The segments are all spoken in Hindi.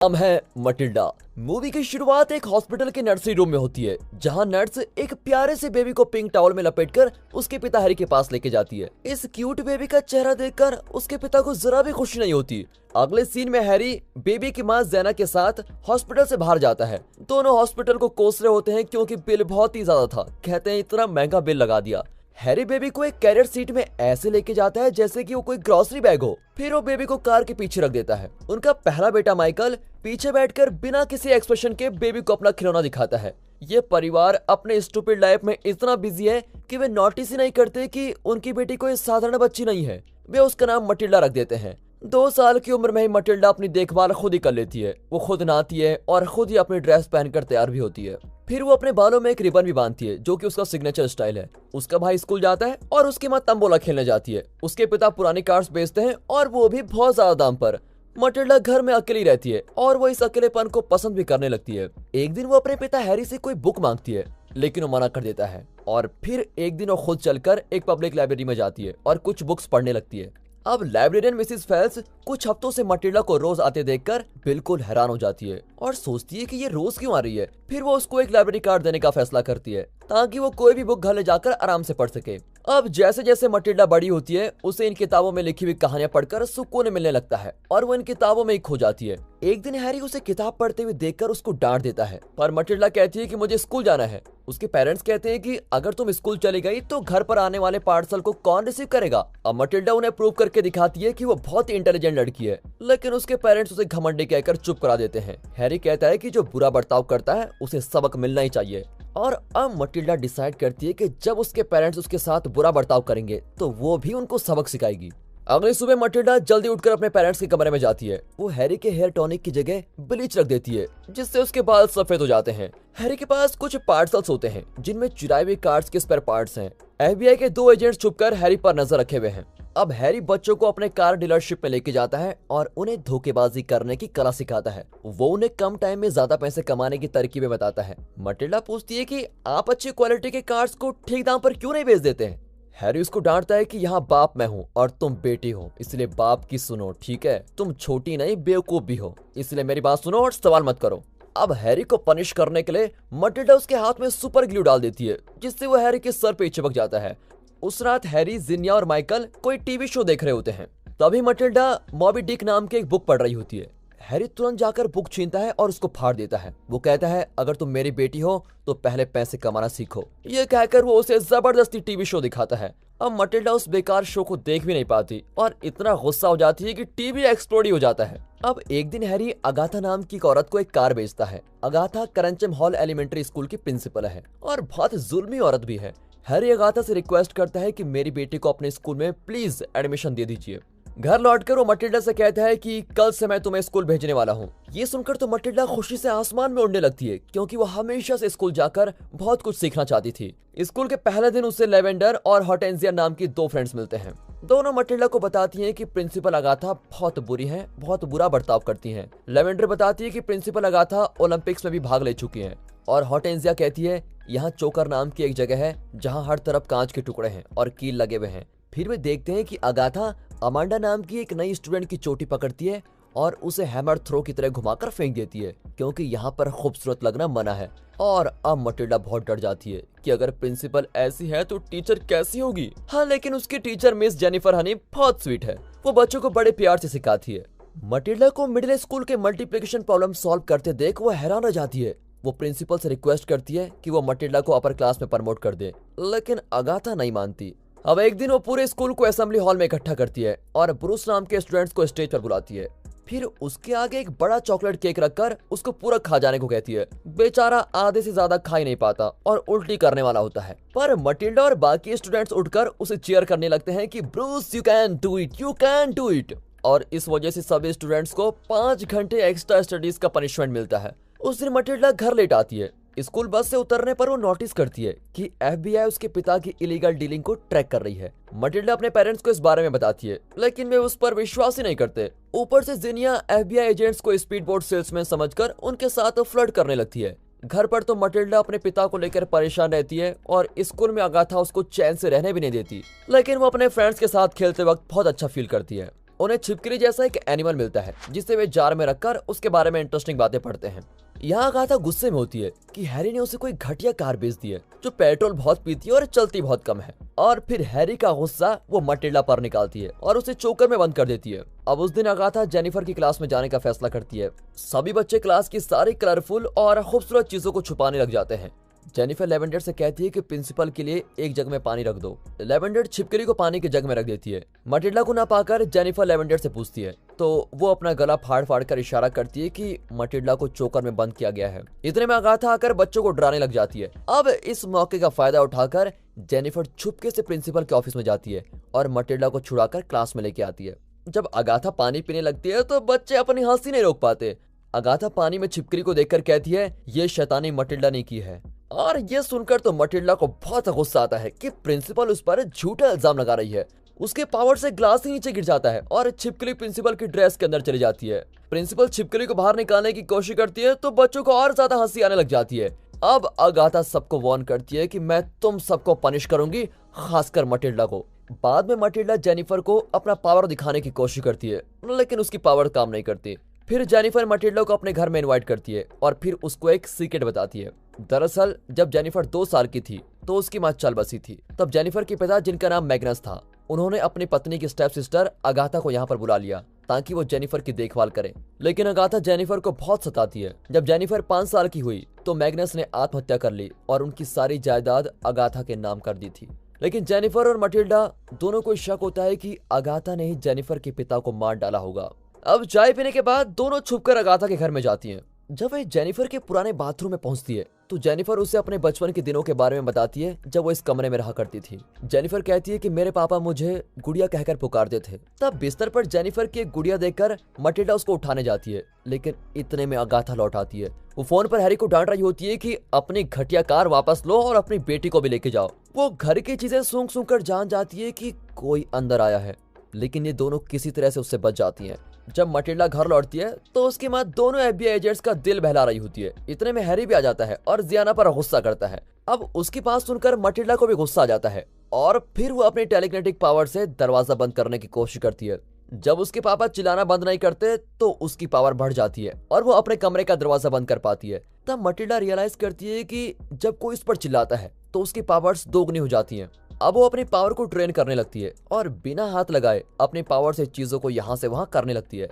नाम है मटिल्डा। मूवी की शुरुआत एक हॉस्पिटल के नर्सरी रूम में होती है, जहां नर्स एक प्यारे से बेबी को पिंक टॉवल में लपेटकर उसके पिता हैरी के पास लेके जाती है। इस क्यूट बेबी का चेहरा देखकर उसके पिता को जरा भी खुशी नहीं होती। अगले सीन में हैरी बेबी की मां ज़ेना के साथ हॉस्पिटल से बाहर जाता है। दोनों हॉस्पिटल को कोस रहे होते हैं क्योंकि बिल बहुत ही ज्यादा था। कहते हैं इतना महंगा बिल लगा दिया। हैरी बेबी को एक कैरियर सीट में ऐसे लेके जाता है जैसे कि वो कोई ग्रोसरी बैग हो। फिर वो बेबी को कार के पीछे रख देता है। उनका पहला बेटा माइकल पीछे बैठकर बिना किसी एक्सप्रेशन के बेबी को अपना खिलौना दिखाता है। ये परिवार अपने स्टूपिड लाइफ में इतना बिजी है कि वे नोटिस ही नहीं करते कि उनकी बेटी कोई साधारण बच्ची नहीं है। वे उसका नाम मटिल्डा रख देते हैं। 2 साल की उम्र में ही मटिल्डा अपनी देखभाल खुद ही कर लेती है। वो खुद नहाती है और खुद ही अपनी ड्रेस पहनकर तैयार भी होती है। फिर वो अपने बालों में एक रिबन भी बांधती है, जो कि उसका सिग्नेचर स्टाइल है। उसका भाई स्कूल जाता है और उसकी माँ तंबोला खेलने जाती है। उसके पिता पुरानी कार्ड्स बेचते हैं और वो भी बहुत ज्यादा दाम पर। मटिल्डा घर में अकेली रहती है और वो इस अकेलेपन को पसंद भी करने लगती है। एक दिन वो अपने पिता हैरी से कोई बुक मांगती है, लेकिन वो मना कर देता है। और फिर एक दिन वो खुद चलकर एक पब्लिक लाइब्रेरी में जाती है और कुछ बुक्स पढ़ने लगती है। अब लाइब्रेरियन मिसिस फेल्स कुछ हफ्तों से मटिल्डा को रोज आते देखकर बिल्कुल हैरान हो जाती है और सोचती है कि ये रोज क्यों आ रही है। फिर वो उसको एक लाइब्रेरी कार्ड देने का फैसला करती है ताकि वो कोई भी बुक घर ले जाकर आराम से पढ़ सके। अब जैसे जैसे मटिल्डा बड़ी होती है, उसे इन किताबों में लिखी हुई कहानियां पढ़कर सुकून मिलने लगता है और वो इन किताबों में ही खो जाती है। एक दिन हैरी उसे किताब पढ़ते हुए देखकर उसको डांट देता है, पर मटिल्डा कहती है कि मुझे स्कूल जाना है। उसके पेरेंट्स कहते हैं कि अगर तुम स्कूल चली गई तो घर पर आने वाले पार्सल को कौन रिसीव करेगा। अब मटिल्डा उन्हें प्रूव करके दिखाती है कि वो बहुत ही इंटेलिजेंट लड़की है, लेकिन उसके पेरेंट्स उसे घमंडी कहकर चुप करा देते हैं। हैरी कहता है कि जो बुरा बर्ताव करता है उसे सबक मिलना ही चाहिए। और अब मटिल्डा डिसाइड करती है कि जब उसके पेरेंट्स उसके साथ बुरा बर्ताव करेंगे तो वो भी उनको सबक सिखाएगी। अगली सुबह मटिल्डा जल्दी उठकर अपने पेरेंट्स के कमरे में जाती है। वो हैरी के हेयर टॉनिक की जगह ब्लीच रख देती है, जिससे उसके बाल सफेद हो जाते हैं। हैरी के पास कुछ पार्सल्स होते हैं जिनमें चुराए हुए कार्ड्स के स्पेयर पार्ट्स हैं। FBI के 2 एजेंट्स छुपकर हैरी पर नजर रखे हुए हैं। अब हैरी बच्चों को अपने कार डीलरशिप में लेके जाता है और उन्हें धोखेबाजी करने की कला सिखाता है। वो उन्हें कम टाइम में ज्यादा पैसे कमाने की तरकीबें बताता है। मटिल्डा पूछती है कि आप अच्छी क्वालिटी के कार्ड्स को ठीक दाम पर क्यों नहीं बेच देते हैं। हैरी उसको डांटता है कि यहाँ बाप मैं हूँ और तुम बेटी हो, इसलिए बाप की सुनो, ठीक है? तुम छोटी नहीं बेवकूफ भी हो, इसलिए मेरी बात सुनो और सवाल मत करो। अब हैरी को पनिश करने के लिए मटिल्डा उसके हाथ में सुपर ग्लू डाल देती है, जिससे वो हैरी के सर पे चिपक जाता है। उस रात हैरी, जिनिया और माइकल कोई टीवी शो देख रहे होते हैं। तभी मटिल्डा मॉबी डिक नाम की एक बुक पढ़ रही होती है। हैरी तुरंत जाकर बुक छीनता है और उसको फाड़ देता है। वो कहता है अगर तुम मेरी बेटी हो तो पहले पैसे कमाना सीखो। ये कहकर वो उसे जबरदस्ती टीवी शो दिखाता है। अब मटिल्डा उस बेकार शो को देख भी नहीं पाती और इतना गुस्सा हो जाती है कि टीवी एक्सप्लोड ही हो जाता है। अब एक दिन हैरी अगाथा नाम की एक औरत को एक कार बेचता है। अगाथा करंचम हॉल एलिमेंट्री स्कूल की प्रिंसिपल है और बहुत जुल्मी औरत भी है। हैरी अगाथा से रिक्वेस्ट करता है कि मेरी बेटी को अपने स्कूल में प्लीज एडमिशन दे दीजिए। घर लौटकर वो मटिल्डा से कहता है कि कल से मैं तुम्हें स्कूल भेजने वाला हूँ। ये सुनकर तो मटिल्डा खुशी से आसमान में उड़ने लगती है, क्योंकि वो हमेशा से स्कूल जाकर बहुत कुछ सीखना चाहती थी। स्कूल के पहले दिन उसे लेवेंडर और हॉर्टेंसिया नाम की 2 फ्रेंड्स मिलते हैं। दोनों मटिल्डा को बताती हैं कि प्रिंसिपल अगाथा बहुत बुरी है, बहुत बुरा बर्ताव करती हैं। लेवेंडर बताती है कि प्रिंसिपल अगाथा ओलंपिक्स में भी भाग ले चुकी हैं और हॉर्टेंसिया कहती है यहाँ चोकर नाम की एक जगह है जहाँ हर तरफ कांच के टुकड़े हैं और कील लगे हुए हैं। फिर वे देखते हैं कि अगाथा अमांडा नाम की एक नई स्टूडेंट की चोटी पकड़ती है और उसे हैमर थ्रो की तरह घुमाकर फेंक देती है, क्योंकि यहाँ पर खूबसूरत लगना मना है। और अब मटिल्डा बहुत डर जाती है कि अगर प्रिंसिपल ऐसी है तो टीचर कैसी होगी। हाँ, लेकिन उसकी टीचर मिस जेनिफर हनी बहुत स्वीट है। वो बच्चों को बड़े प्यार से सिखाती है। मटिल्डा को मिडिल स्कूल के मल्टीप्लिकेशन प्रॉब्लम सॉल्व करते देख वो हैरान रह जाती है। वो प्रिंसिपल से रिक्वेस्ट करती है कि वो मटिल्डा को अपर क्लास में प्रमोट कर दे, लेकिन अगाथा नहीं मानती। अब एक दिन वो पूरे स्कूल को असेंबली हॉल में इकट्ठा करती है और ब्रूस नाम के स्टूडेंट्स को स्टेज पर बुलाती है। फिर उसके आगे एक बड़ा चॉकलेट केक रखकर उसको पूरा खा जाने को कहती है। बेचारा आधे से ज्यादा खा ही नहीं पाता और उल्टी करने वाला होता है। पर मटिल्डा और बाकी स्टूडेंट्स उठकर उसे चीयर करने लगते हैं कि Bruce you can do it, you can do it. और इस वजह से सभी स्टूडेंट्स को 5 घंटे एक्स्ट्रा स्टडीज का पनिशमेंट मिलता है। उस दिन मटिल्डा घर लेट आती है। स्कूल बस से उतरने पर वो नोटिस करती है कि FBI उसके पिता की इलीगल डीलिंग को ट्रैक कर रही है। मटिल्डा अपने पेरेंट्स को इस बारे में बताती है, लेकिन वे उस पर विश्वास ही नहीं करते। ऊपर से जिनिया FBI एजेंट्स को स्पीड बोट सेल्समैन समझकर उनके साथ फ्लर्ट करने लगती है। घर पर तो मटिल्डा अपने पिता को लेकर परेशान रहती है और स्कूल में अगाथा उसको चैन से रहने भी नहीं देती, लेकिन वो अपने फ्रेंड्स के साथ खेलते वक्त बहुत अच्छा फील करती है। उन्हें छिपकली जैसा एक एनिमल मिलता है जिसे वे जार में रखकर उसके बारे में इंटरेस्टिंग बातें पढ़ते हैं। यहाँ अगाथा गुस्से में होती है कि हैरी ने उसे कोई घटिया कार बेच दी है जो पेट्रोल बहुत पीती है और चलती बहुत कम है। और फिर हैरी का गुस्सा वो मटिल्डा पर निकालती है और उसे चोकर में बंद कर देती है। अब उस दिन अगाथा जेनिफर की क्लास में जाने का फैसला करती है। सभी बच्चे क्लास की सारी कलरफुल और खूबसूरत चीजों को छुपाने लग जाते हैं। जेनिफर लेवेंडर से कहती है कि प्रिंसिपल के लिए एक जग में पानी रख दो। लेवेंडर छिपकली को पानी के जग में रख देती है। मटिल्डा को ना पाकर जेनिफर लेवेंडर से पूछती है तो वो अपना गला फाड़ फाड़ कर इशारा करती है कि मटिल्डा को चोकर में बंद किया गया है। इतने में अगाथा आकर बच्चों को डराने लग जाती है। अब इस मौके का फायदा उठाकर जेनिफर छुपके से प्रिंसिपल के ऑफिस में जाती है और मटिल्डा को छुड़ाकर क्लास में लेके आती है। जब अगाथा पानी पीने लगती है तो बच्चे अपनी हंसी नहीं रोक पाते। अगाथा पानी में छिपकली को देखकर कहती है ये शैतानी मटिल्डा ने की है। और ये सुनकर तो मटिल्डा को बहुत गुस्सा आता है कि प्रिंसिपल उस पर झूठा इल्जाम लगा रही है। उसके पावर से ग्लास ही नीचे गिर जाता है और छिपकली प्रिंसिपल की ड्रेस के अंदर चली जाती है। प्रिंसिपल छिपकली को बाहर निकालने की कोशिश करती है तो बच्चों को और ज्यादा हंसी आने लग जाती है। अब अगाथा सबको वार्न करती है कि मैं तुम सबको पनिश करूंगी, खासकर मटिल्डा को। बाद में मटिल्डा जेनिफर को अपना पावर दिखाने की कोशिश करती है लेकिन उसकी पावर काम नहीं करती। फिर जेनिफर मटिल्डा को अपने घर में इनवाइट करती है और फिर उसको एक सीक्रेट बताती है। दरअसल जब जेनिफर 2 साल की थी तो उसकी मां चल बसी थी। तब जेनिफर के पिता, जिनका नाम मैग्नस था, उन्होंने अपनी पत्नी की स्टेप सिस्टर अगाथा को यहाँ पर बुला लिया ताकि वो जेनिफर की देखभाल करे। लेकिन अगाथा जेनिफर को बहुत सताती है। जब जेनिफर 5 साल की हुई तो मैग्नस ने आत्महत्या कर ली और उनकी सारी जायदाद अगाथा के नाम कर दी थी। लेकिन जेनिफर और मटिल्डा दोनों को शक होता है कि अगाथा ने ही जेनिफर के पिता को मार डाला होगा। अब चाय पीने के बाद दोनों छुपकर अगाथा के घर में जाती हैं। जब वे जेनिफर के पुराने बाथरूम में पहुंचती है तो जेनिफर उसे अपने बचपन के दिनों के बारे में बताती है जब वो इस कमरे में रहा करती थी। जेनिफर कहती है कि मेरे पापा मुझे गुड़िया कहकर पुकारते थे। तब बिस्तर पर जेनिफर की एक गुड़िया देखकर मटिल्डा उसको उठाने जाती है लेकिन इतने में अगाथा लौट आती है। वो फोन पर हैरी को डांट रही होती है कि अपनी घटिया कार वापस लो और अपनी बेटी को भी लेके जाओ। वो घर की चीजें सूंघ सूंघ कर जान जाती है कि कोई अंदर आया है, लेकिन ये दोनों किसी तरह से उससे बच जाती हैं। जब मटिल्डा घर लौटती है तो उसकी मां दोनों FBI एजेंट्स का दिल बहला रही होती है। इतने में हैरी भी आ जाता है और जियाना पर गुस्सा करता है। अब उसकी बात सुनकर मटिल्डा को भी गुस्सा आ जाता है और फिर वो अपनी टेलीकिनेटिक पावर से दरवाजा बंद करने की कोशिश करती है। जब उसके पापा चिल्लाना बंद नहीं करते तो उसकी पावर बढ़ जाती है और वो अपने कमरे का दरवाजा बंद कर पाती है। तब मटिल्डा रियलाइज करती है कि जब कोई इस पर चिल्लाता है तो उसकी पावर्स दोगुनी हो जाती हैं। अब वो अपनी पावर को ट्रेन करने लगती है और बिना हाथ लगाए अपनी पावर से चीजों को यहाँ से वहाँ करने लगती है।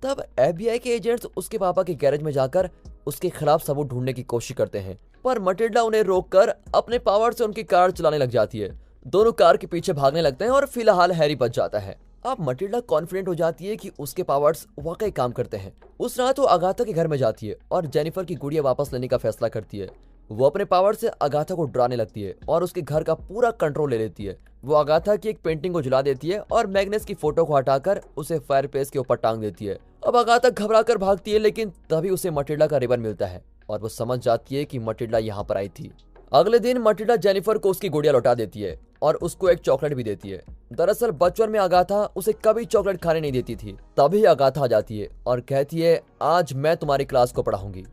तब FBI के एजेंट्स उसके पापा के गैरेज में जाकर उसके खिलाफ सबूत ढूंढने की कोशिश करते हैं, पर मटिल्डा उन्हें रोककर अपने पावर से उनकी कार चलाने लग जाती है। दोनों कार के पीछे भागने लगते हैं और फिलहाल हैरी बच जाता है। अब मटिल्डा कॉन्फिडेंट हो जाती है कि उसके पावर्स वाकई काम करते हैं। उस रात वो अगाथा के घर में जाती है और जेनिफर की गुड़िया वापस लेने का फैसला करती है। वो अपने पावर से अगाथा को डराने लगती है और उसके घर का पूरा कंट्रोल ले लेती है। वो अगाथा की एक पेंटिंग को जला देती है और मैग्नस की फोटो को हटाकर उसे फायरप्लेस के ऊपर टांग देती है। अब अगाथा घबराकर भागती है लेकिन तभी उसे मटिल्डा का रिबन मिलता है और वो समझ जाती है कि मटिल्डा यहाँ पर आई थी। अगले दिन मटिल्डा जेनिफर को उसकी गुड़िया लौटा देती है और उसको एक चॉकलेट भी देती है। दरअसल बचपन में अगाथा उसे कभी चॉकलेट खाने नहीं देती थी। तभी अगाथा आ जाती है और कहती है आज मैं तुम्हारी क्लास को पढ़ाऊंगी।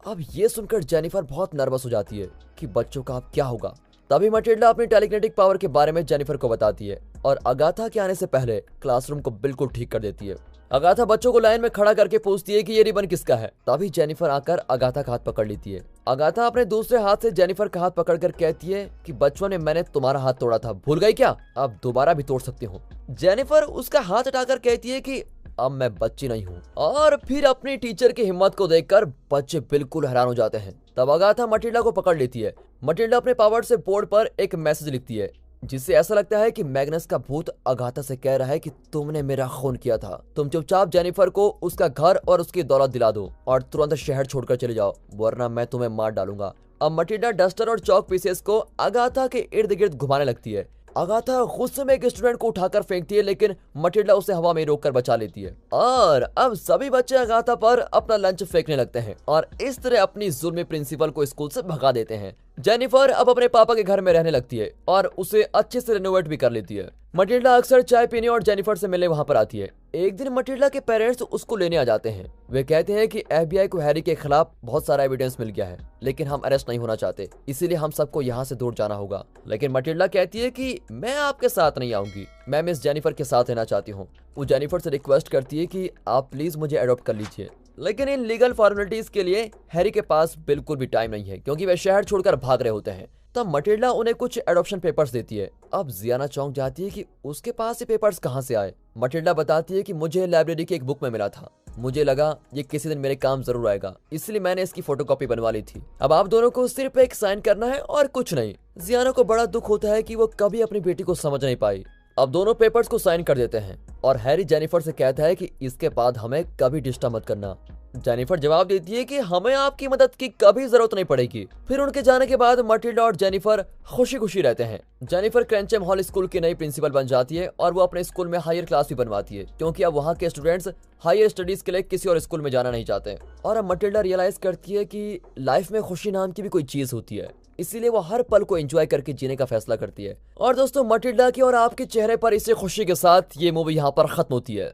अब ये सुनकर जेनिफर बहुत नर्वस हो जाती है कि बच्चों का अब क्या होगा। तभी मटिल्डा अपनी टेलीकिनेटिक पावर के बारे में जेनिफर को बताती है और अगाथा के आने से पहले क्लासरूम को बिल्कुल ठीक कर देती है। अगाथा बच्चों को लाइन में खड़ा करके पूछती है कि ये रिबन किसका है। तभी जेनिफर आकर अगाथा का हाथ पकड़ लेती है। अगाथा अपने दूसरे हाथ से जेनिफर का हाथ पकड़कर कहती है कि बचपन में मैंने तुम्हारा हाथ तोड़ा था, भूल गई क्या? अब दोबारा भी तोड़ सकती हूँ। जेनिफर उसका हाथ हटाकर कहती है कि अब मैं बच्ची नहीं हूँ। और फिर अपनी टीचर की हिम्मत को देखकर बच्चे बिल्कुल हैरान हो जाते हैं। तब अगाथा मटिल्डा को पकड़ लेती है। मटिल्डा अपने पावर से बोर्ड पर एक मैसेज लिखती है जिससे ऐसा लगता है कि मैग्नस का भूत अगाथा से कह रहा है कि तुमने मेरा खून किया था। तुम चुपचाप जेनिफर को उसका घर और उसकी दौलत दिला दो और तुरंत शहर छोड़कर चले जाओ, वरना मैं तुम्हें मार डालूंगा। अब मटिल्डा डस्टर और चौक पीसेस को अगाथा के इर्द गिर्द घुमाने लगती है। अगाथा गुस्से में एक स्टूडेंट को उठाकर फेंकती है लेकिन मटिल्डा उसे हवा में रोककर बचा लेती है। और अब सभी बच्चे अगाथा पर अपना लंच फेंकने लगते हैं और इस तरह अपनी जुल्मी प्रिंसिपल को स्कूल से भगा देते हैं। जेनिफर अब अपने पापा के घर में रहने लगती है और उसे अच्छे से रेनोवेट भी कर लेती है। मटिल्डा अक्सर चाय पीने और जेनिफर से मिलने वहां पर आती है। एक दिन मटिल्डा के पेरेंट्स उसको लेने आ जाते हैं। वे कहते हैं कि FBI को हैरी के खिलाफ बहुत सारा एविडेंस मिल गया है, लेकिन हम अरेस्ट नहीं होना चाहते, इसीलिए हम सबको यहाँ से दूर जाना होगा। लेकिन मटिल्डा कहती है कि मैं आपके साथ नहीं आऊंगी, मैं मिस जेनिफर के साथ रहना चाहती हूँ। वो जेनिफर से रिक्वेस्ट करती है कि आप प्लीज मुझे अडॉप्ट कर लीजिए, लेकिन इन लीगल फॉर्मेलिटीज के लिए हैरी के पास बिल्कुल भी टाइम नहीं है, क्योंकि वे शहर छोड़कर भाग रहे होते हैं। तब मटिल्डा उन्हें कुछ एडॉप्शन पेपर्स देती है। अब जियाना चौंक जाती है कि उसके पास ये पेपर्स कहां से आए। मटिल्डा बताती है कि मुझे लाइब्रेरी की एक बुक में मिला था, मुझे लगा ये किसी दिन मेरे काम जरूर आएगा, इसलिए मैंने इसकी फोटोकॉपी बनवा ली थी। अब आप दोनों को सिर्फ एक साइन करना है और कुछ नहीं। जियाना को बड़ा दुख होता है कि वो कभी अपनी बेटी को समझ नहीं पाई। अब दोनों पेपर्स को साइन कर देते हैं और हैरी जेनिफर से कहता है कि इसके बाद हमें कभी डिस्टर्ब मत करना। जेनिफर जवाब देती है कि हमें आपकी मदद की कभी जरूरत नहीं पड़ेगी। फिर उनके जाने के बाद मटिल्डा और जेनिफर खुशी खुशी रहते हैं। जेनिफर क्रेंचम हॉल स्कूल की नई प्रिंसिपल बन जाती है और वो अपने स्कूल में हायर क्लास भी बनवाती है, क्योंकि अब वहाँ के स्टूडेंट्स हायर स्टडीज के लिए किसी और स्कूल में जाना नहीं चाहते। और अब मटिल्डा रियलाइज करती है कि लाइफ में खुशी नाम की भी कोई चीज होती है, इसीलिए वो हर पल को एंजॉय करके जीने का फैसला करती है। और दोस्तों, मटिल्डा की और आपके चेहरे पर इसे खुशी के साथ ये मूवी यहाँ पर खत्म होती है।